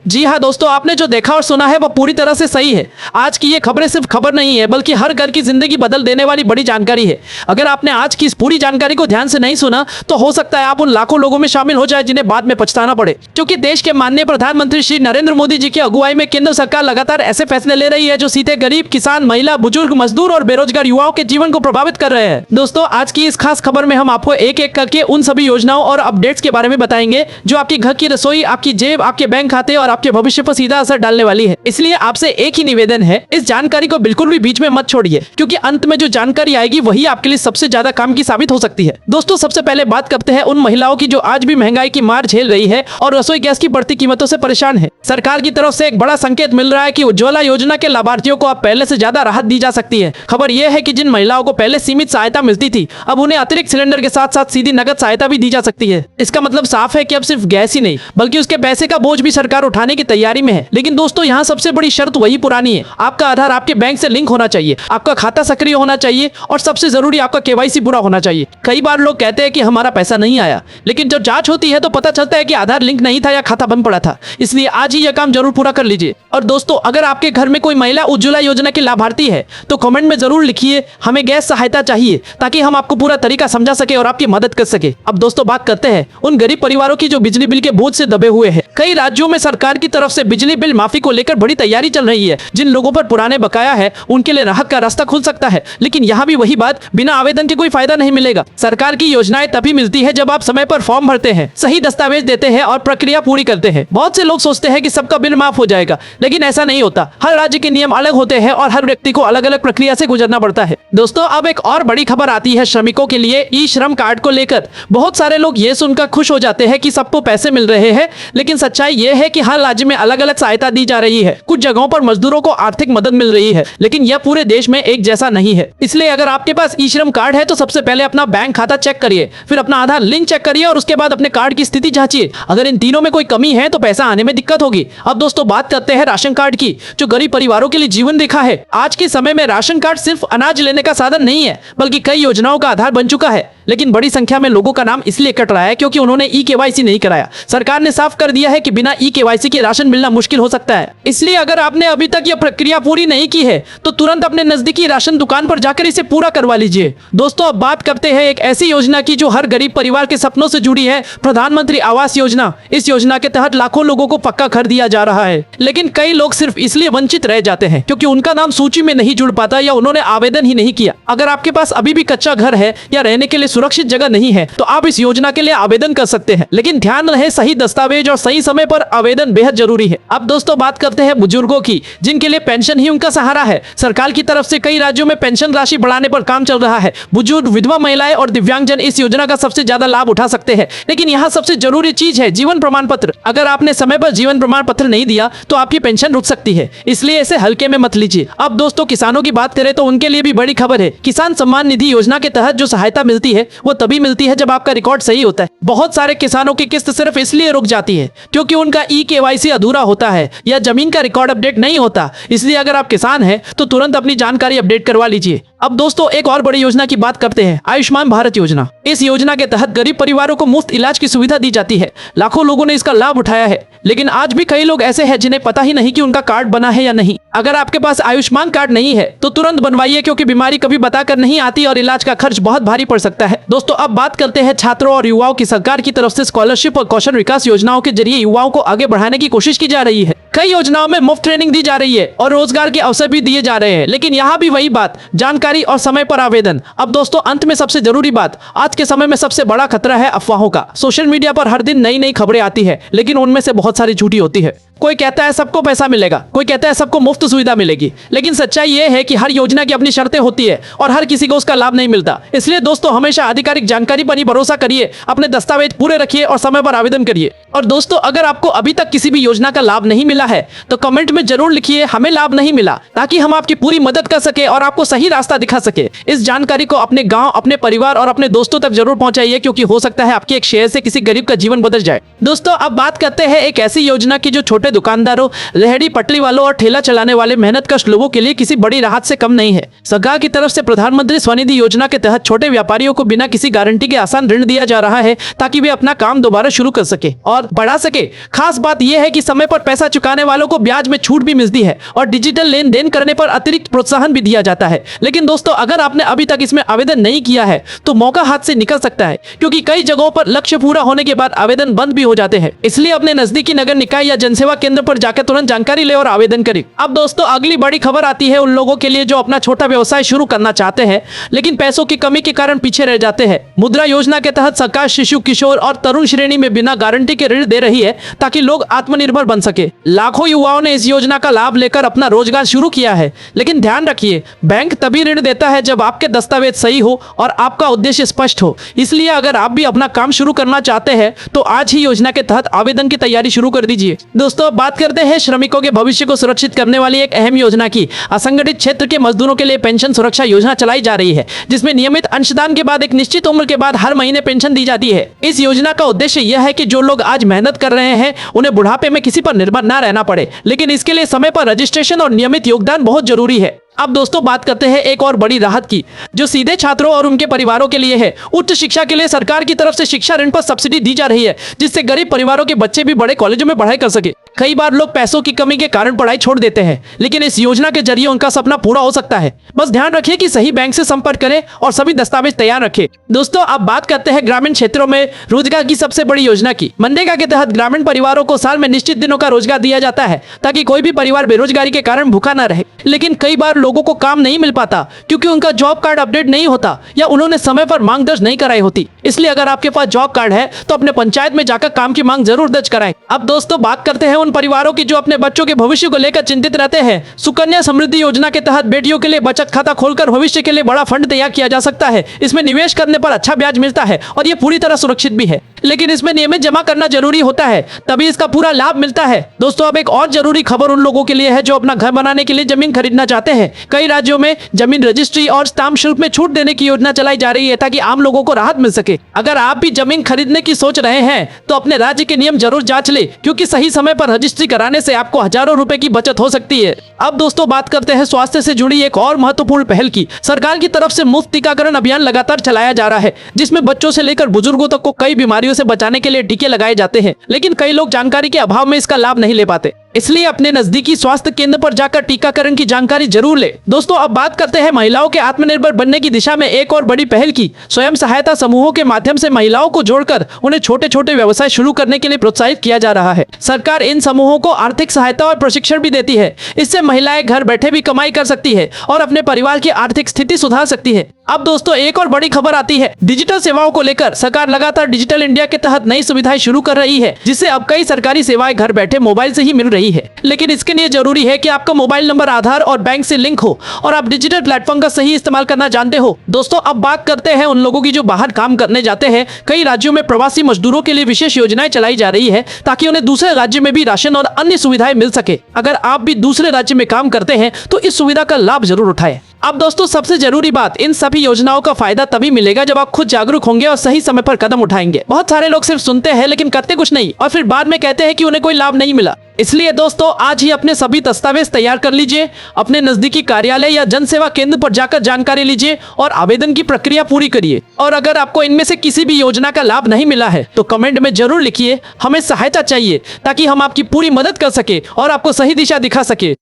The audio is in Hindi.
जी हाँ दोस्तों, आपने जो देखा और सुना है वो पूरी तरह से सही है। आज की ये खबरें सिर्फ खबर नहीं है बल्कि हर घर की जिंदगी बदल देने वाली बड़ी जानकारी है। अगर आपने आज की इस पूरी जानकारी को ध्यान से नहीं सुना तो हो सकता है आप उन लाखों लोगों में शामिल हो जाए जिन्हें बाद में पछताना पड़े। क्योंकि देश के माननीय प्रधानमंत्री श्री नरेंद्र मोदी जी की अगुवाई में केंद्र सरकार लगातार ऐसे फैसले ले रही है जो सीधे गरीब, किसान, महिला, बुजुर्ग, मजदूर और बेरोजगार युवाओं के जीवन को प्रभावित कर रहे हैं। दोस्तों, आज की इस खास खबर में हम आपको एक एक करके उन सभी योजनाओं और अपडेट्स के बारे में बताएंगे जो आपके घर की रसोई, आपकी जेब, आपके बैंक खाते और आपके भविष्य पर सीधा असर डालने वाली है। इसलिए आपसे एक ही निवेदन है, इस जानकारी को बिल्कुल भी बीच में मत छोड़िए, क्योंकि अंत में जो जानकारी आएगी वही आपके लिए सबसे ज्यादा काम की साबित हो सकती है। दोस्तों, सबसे पहले बात करते हैं उन महिलाओं की जो आज भी महंगाई की मार झेल रही है और रसोई गैस की बढ़ती कीमतों से परेशान है। सरकार की तरफ से एक बड़ा संकेत मिल रहा है कि उज्ज्वला योजना के लाभार्थियों को अब पहले से ज्यादा राहत दी जा सकती है। खबर यह है कि जिन महिलाओं को पहले सीमित सहायता मिलती थी, अब उन्हें अतिरिक्त सिलेंडर के साथ साथ सीधी नगद सहायता भी दी जा सकती है। इसका मतलब साफ है कि अब सिर्फ गैस ही नहीं बल्कि उसके पैसे का बोझ भी सरकार उठाने की तैयारी में है। लेकिन दोस्तों, यहाँ सबसे बड़ी शर्त वही पुरानी है, आपका आधार आपके बैंक से लिंक होना चाहिए, आपका खाता सक्रिय होना चाहिए और सबसे जरूरी आपका केवाईसी पूरा होना चाहिए। कई बार लोग कहते हैं कि हमारा पैसा नहीं आया, लेकिन जब जांच होती है तो पता चलता है कि आधार लिंक नहीं था या खाता बंद पड़ा था। इसलिए आज ही यह काम जरूर पूरा कर लीजिए। और दोस्तों, अगर आपके घर में कोई महिला उज्ज्वला योजना की लाभार्थी है तो कमेंट में जरूर लिखिए हमें गैस सहायता चाहिए, ताकि हम आपको पूरा तरीका समझा सके और आपकी मदद कर सके। अब दोस्तों, बात करते हैं उन गरीब परिवारों की जो बिजली बिल के बोझ से दबे हुए हैं। कई राज्यों में सरकार की तरफ से बिजली बिल माफी को लेकर बड़ी तैयारी चल रही है। जिन लोगों पर पुराने बकाया है उनके लिए राहत का रास्ता खुल सकता है। लेकिन यहाँ भी वही बात, बिना आवेदन के कोई फायदा नहीं मिलेगा। सरकार की योजनाएं तभी मिलती है जब आप समय पर फॉर्म भरते हैं, सही दस्तावेज देते हैं और प्रक्रिया पूरी करते हैं। बहुत से लोग सोचते हैं कि सबका बिल माफ हो जाएगा, लेकिन ऐसा नहीं होता। हर राज्य के नियम अलग होते हैं और हर व्यक्ति को अलग अलग प्रक्रिया से गुजरना पड़ता है। दोस्तों, अब एक और बड़ी खबर आती है श्रमिकों के लिए ई श्रम कार्ड को लेकर। बहुत सारे लोग ये सुनकर खुश हो जाते हैं कि सबको पैसे मिल रहे हैं, लेकिन सच्चाई ये है कि हर राज्य में अलग अलग सहायता दी जा रही है। कुछ जगहों पर मजदूरों को आर्थिक मदद मिल रही है, लेकिन यह पूरे देश में एक जैसा नहीं है। इसलिए अगर आपके पास ई श्रम कार्ड है तो सबसे पहले अपना बैंक खाता चेक करिए, फिर अपना आधार लिंक चेक करिए और उसके बाद अपने कार्ड की स्थिति जांचिए। अगर इन तीनों में कोई कमी है तो पैसा आने में दिक्कत होगी। अब दोस्तों, बात करते हैं राशन कार्ड की, जो गरीब परिवारों के लिए जीवन रेखा है। आज के समय में राशन कार्ड सिर्फ अनाज लेने का साधन नहीं है, बल्कि कई योजनाओं का आधार बन चुका है। लेकिन बड़ी संख्या में लोगों का नाम इसलिए कट रहा है क्योंकि उन्होंने ई केवाईसी नहीं कराया। सरकार ने साफ कर दिया है कि बिना ई केवाईसी के राशन मिलना मुश्किल हो सकता है। इसलिए अगर आपने अभी तक यह प्रक्रिया पूरी नहीं की है तो तुरंत अपने नजदीकी राशन दुकान पर जाकर इसे पूरा करवा लीजिए। दोस्तों, अब बात करते हैं एक ऐसी योजना की जो हर गरीब परिवार के सपनों से जुड़ी है, प्रधानमंत्री आवास योजना। इस योजना के तहत लाखों लोगों को पक्का घर दिया जा रहा है, लेकिन कई लोग सिर्फ इसलिए वंचित रह जाते हैं क्योंकि उनका नाम सूची में नहीं जुड़ पाता या उन्होंने आवेदन ही नहीं किया। अगर आपके पास अभी भी कच्चा घर है या रहने के लिए सुरक्षित जगह नहीं है तो आप इस योजना के लिए आवेदन कर सकते हैं, लेकिन ध्यान रहे सही दस्तावेज और सही समय पर आवेदन बेहद जरूरी है। अब दोस्तों, बात करते हैं बुजुर्गों की, जिनके लिए पेंशन ही उनका सहारा है। सरकार की तरफ से कई राज्यों में पेंशन राशि बढ़ाने पर काम चल रहा है। बुजुर्ग, विधवा महिलाएं और दिव्यांगजन इस योजना का सबसे ज्यादा लाभ उठा सकते हैं। लेकिन यहाँ सबसे जरूरी चीज है जीवन प्रमाण पत्र। अगर आपने समय पर जीवन प्रमाण पत्र नहीं दिया तो आपकी पेंशन रुक सकती है, इसलिए इसे हल्के में मत लीजिए। अब दोस्तों, किसानों की बात करें तो उनके लिए भी बड़ी खबर है। किसान सम्मान निधि योजना के तहत जो सहायता मिलती है वो तभी मिलती है जब आपका रिकॉर्ड सही होता है। बहुत सारे किसानों की किस्त सिर्फ इसलिए रुक जाती है क्योंकि उनका ई केवाईसी अधूरा होता है या जमीन का रिकॉर्ड अपडेट नहीं होता। इसलिए अगर आप किसान हैं तो तुरंत अपनी जानकारी अपडेट करवा लीजिए। अब दोस्तों, एक और बड़ी योजना की बात करते हैं, आयुष्मान भारत योजना। इस योजना के तहत गरीब परिवारों को मुफ्त इलाज की सुविधा दी जाती है। लाखों लोगों ने इसका लाभ उठाया है, लेकिन आज भी कई लोग ऐसे हैं जिन्हें पता ही नहीं कि उनका कार्ड बना है या नहीं। अगर आपके पास आयुष्मान कार्ड नहीं है तो तुरंत बनवाइए, क्योंकि बीमारी कभी बताकर नहीं आती और इलाज का खर्च बहुत भारी पड़ सकता है। दोस्तों, अब बात करते हैं छात्रों और युवाओं की। सरकार की तरफ से स्कॉलरशिप और कौशल विकास योजनाओं के जरिए युवाओं को आगे बढ़ाने की कोशिश की जा रही है। कई योजनाओं में मुफ्त ट्रेनिंग दी जा रही है और रोजगार के अवसर भी दिए जा रहे हैं, लेकिन यहाँ भी वही बात, जानकारी और समय पर आवेदन। अब दोस्तों, अंत में सबसे जरूरी बात, आज के समय में सबसे बड़ा खतरा है अफवाहों का। सोशल मीडिया पर हर दिन नई नई खबरें आती है, लेकिन उनमें से बहुत सारी झूठी होती है। कोई कहता है सबको पैसा मिलेगा, कोई कहता है सबको मुफ्त सुविधा मिलेगी, लेकिन सच्चाई ये है कि हर योजना की अपनी शर्तें होती है और हर किसी को उसका लाभ नहीं मिलता। इसलिए दोस्तों, हमेशा आधिकारिक जानकारी पर ही भरोसा करिए, अपने दस्तावेज पूरे रखिए और समय पर आवेदन करिए। और दोस्तों, अगर आपको अभी तक किसी भी योजना का लाभ नहीं मिला है तो कमेंट में जरूर लिखिए हमें लाभ नहीं मिला, ताकि हम आपकी पूरी मदद कर सके और आपको सही रास्ता दिखा सके। इस जानकारी को अपने गांव, अपने परिवार और अपने दोस्तों तक जरूर पहुंचाइए, क्योंकि हो सकता है आपके एक शेयर से किसी गरीब का जीवन बदल जाए। दोस्तों, अब बात करते हैं एक ऐसी योजना की जो छोटे दुकानदारों, रेहड़ी पटरी वालों और ठेला चलाने वाले मेहनतकश लोगों के लिए किसी बड़ी राहत से कम नहीं है। सरकार की तरफ से प्रधानमंत्री स्वनिधि योजना के तहत छोटे व्यापारियों को बिना किसी गारंटी के आसान ऋण दिया जा रहा है ताकि वे अपना काम दोबारा शुरू कर सके और बढ़ा सके। खास बात यह है कि समय पर पैसा चुकाने वालों को ब्याज में छूट भी मिलती है और डिजिटल लेन देन करने पर अतिरिक्त प्रोत्साहन भी दिया जाता है। लेकिन दोस्तों, अगर आपने अभी तक इसमें आवेदन नहीं किया है तो मौका हाथ से निकल सकता है, क्योंकि कई जगहों पर लक्ष्य पूरा होने के बाद आवेदन बंद भी हो जाते हैं। इसलिए अपने नजदीकी नगर निकाय या जनसेवा केंद्र पर जाकर तुरंत जानकारी ले और आवेदन करें। अब दोस्तों, अगली बड़ी खबर आती है उन लोगों के लिए जो अपना छोटा व्यवसाय शुरू करना चाहते हैं लेकिन पैसों की कमी के कारण पीछे रह जाते हैं। मुद्रा योजना के तहत सरकार शिशु, किशोर और तरुण श्रेणी में बिना गारंटी के ऋण दे रही है ताकि लोग आत्मनिर्भर बन सके। लाखों युवाओं ने इस योजना का लाभ लेकर अपना रोजगार शुरू किया है। लेकिन ध्यान रखिए, बैंक तभी ऋण देता है जब आपके दस्तावेज सही हो और आपका उद्देश्य स्पष्ट हो। इसलिए अगर आप भी अपना काम शुरू करना चाहते हैं तो आज ही योजना के तहत आवेदन की तैयारी शुरू कर दीजिए। दोस्तों, अब बात करते हैं श्रमिकों के भविष्य को सुरक्षित करने वाली एक अहम योजना की। असंगठित क्षेत्र के मजदूरों के लिए पेंशन सुरक्षा योजना चलाई जा रही है, जिसमें नियमित अंशदान के बाद एक निश्चित उम्र के बाद हर महीने पेंशन दी जाती है। इस योजना का उद्देश्य यह है कि जो लोग आज मेहनत कर रहे हैं उन्हें बुढ़ापे में किसी पर निर्भर न रहना पड़े, लेकिन इसके लिए समय पर रजिस्ट्रेशन और नियमित योगदान बहुत जरूरी है। अब दोस्तों, बात करते हैं एक और बड़ी राहत की, जो सीधे छात्रों और उनके परिवारों के लिए है। उच्च शिक्षा के लिए सरकार की तरफ से शिक्षा ऋण पर सब्सिडी दी जा रही है, जिससे गरीब परिवारों के बच्चे भी बड़े कॉलेजों में पढ़ाई कर सके। कई बार लोग पैसों की कमी के कारण पढ़ाई छोड़ देते हैं, लेकिन इस योजना के जरिए उनका सपना पूरा हो सकता है। बस ध्यान रखिए कि सही बैंक से संपर्क करें और सभी दस्तावेज तैयार रखें। दोस्तों, अब बात करते हैं ग्रामीण क्षेत्रों में रोजगार की सबसे बड़ी योजना की। मनरेगा के तहत ग्रामीण परिवारों को साल में निश्चित दिनों का रोजगार दिया जाता है ताकि कोई भी परिवार बेरोजगारी के कारण भूखा न रहे। लेकिन कई बार लोगों को काम नहीं मिल पाता क्योंकि उनका जॉब कार्ड अपडेट नहीं होता या उन्होंने समय पर मांग दर्ज नहीं कराई होती। इसलिए अगर आपके पास जॉब कार्ड है तो अपने पंचायत में जाकर काम की मांग जरूर दर्ज कराएं। अब दोस्तों, बात करते हैं उन परिवारों की जो अपने बच्चों के भविष्य को लेकर चिंतित रहते हैं। सुकन्या समृद्धि योजना के तहत बेटियों के लिए बचत खाता खोलकर भविष्य के लिए बड़ा फंड तैयार किया जा सकता है। इसमें निवेश करने पर अच्छा ब्याज मिलता है और ये पूरी तरह सुरक्षित भी है, लेकिन इसमें नियमित जमा करना जरूरी होता है, तभी इसका पूरा लाभ मिलता है। दोस्तों, अब एक और जरूरी खबर उन लोगों के लिए है जो अपना घर बनाने के लिए जमीन खरीदना चाहते हैं। कई राज्यों में जमीन रजिस्ट्री और स्टाम्प शुल्क में छूट देने की योजना चलाई जा रही है ताकि आम लोगों को राहत मिल सके। अगर आप भी जमीन खरीदने की सोच रहे हैं तो अपने राज्य के नियम जरूर जांच ले, क्योंकि सही समय पर रजिस्ट्री कराने से आपको हजारों रुपए की बचत हो सकती है। अब दोस्तों, बात करते हैं स्वास्थ्य से जुड़ी एक और महत्वपूर्ण पहल की। सरकार की तरफ से मुफ्त टीकाकरण अभियान लगातार चलाया जा रहा है, जिसमें बच्चों से लेकर बुजुर्गों तक को कई बीमारियों से बचाने के लिए टीके लगाए जाते हैं। लेकिन कई लोग जानकारी के अभाव में इसका लाभ नहीं ले पाते, इसलिए अपने नजदीकी स्वास्थ्य केंद्र पर जाकर टीकाकरण की जानकारी जरूर ले। दोस्तों, अब बात करते हैं महिलाओं के आत्मनिर्भर बनने की दिशा में एक और बड़ी पहल की। स्वयं सहायता समूहों के माध्यम से महिलाओं को जोड़कर उन्हें छोटे छोटे व्यवसाय शुरू करने के लिए प्रोत्साहित किया जा रहा है। सरकार इन समूहों को आर्थिक सहायता और प्रशिक्षण भी देती है। इससे महिलाएं घर बैठे भी कमाई कर सकती है और अपने परिवार की आर्थिक स्थिति सुधार सकती है। अब दोस्तों, एक और बड़ी खबर आती है डिजिटल सेवाओं को लेकर। सरकार लगातार डिजिटल इंडिया के तहत नई सुविधाएं शुरू कर रही है, जिससे अब कई सरकारी सेवाएं घर बैठे मोबाइल से ही मिल रही है। लेकिन इसके लिए जरूरी है कि आपका मोबाइल नंबर आधार और बैंक से लिंक हो और आप डिजिटल प्लेटफॉर्म का सही इस्तेमाल करना जानते हो। दोस्तों, अब बात करते हैं उन लोगों की जो बाहर काम करने जाते हैं। कई राज्यों में प्रवासी मजदूरों के लिए विशेष योजनाएं चलाई जा रही है ताकि उन्हें दूसरे राज्य में भी राशन और अन्य सुविधाएं मिल सके। अगर आप भी दूसरे राज्य में काम करते हैं तो इस सुविधा का लाभ जरूर उठाएं। अब दोस्तों, सबसे जरूरी बात, इन सभी योजनाओं का फायदा तभी मिलेगा जब आप खुद जागरूक होंगे और सही समय पर कदम उठाएंगे। बहुत सारे लोग सिर्फ सुनते हैं लेकिन करते कुछ नहीं और फिर बाद में कहते हैं कि उन्हें कोई लाभ नहीं मिला। इसलिए दोस्तों, आज ही अपने सभी दस्तावेज तैयार कर लीजिए, अपने नजदीकी कार्यालय या जन सेवा केंद्र पर जाकर जानकारी लीजिए और आवेदन की प्रक्रिया पूरी करिए। और अगर आपको इनमें से किसी भी योजना का लाभ नहीं मिला है तो कमेंट में जरूर लिखिए। हमें सहायता चाहिए ताकि हम आपकी पूरी मदद कर सके और आपको सही दिशा दिखा सके।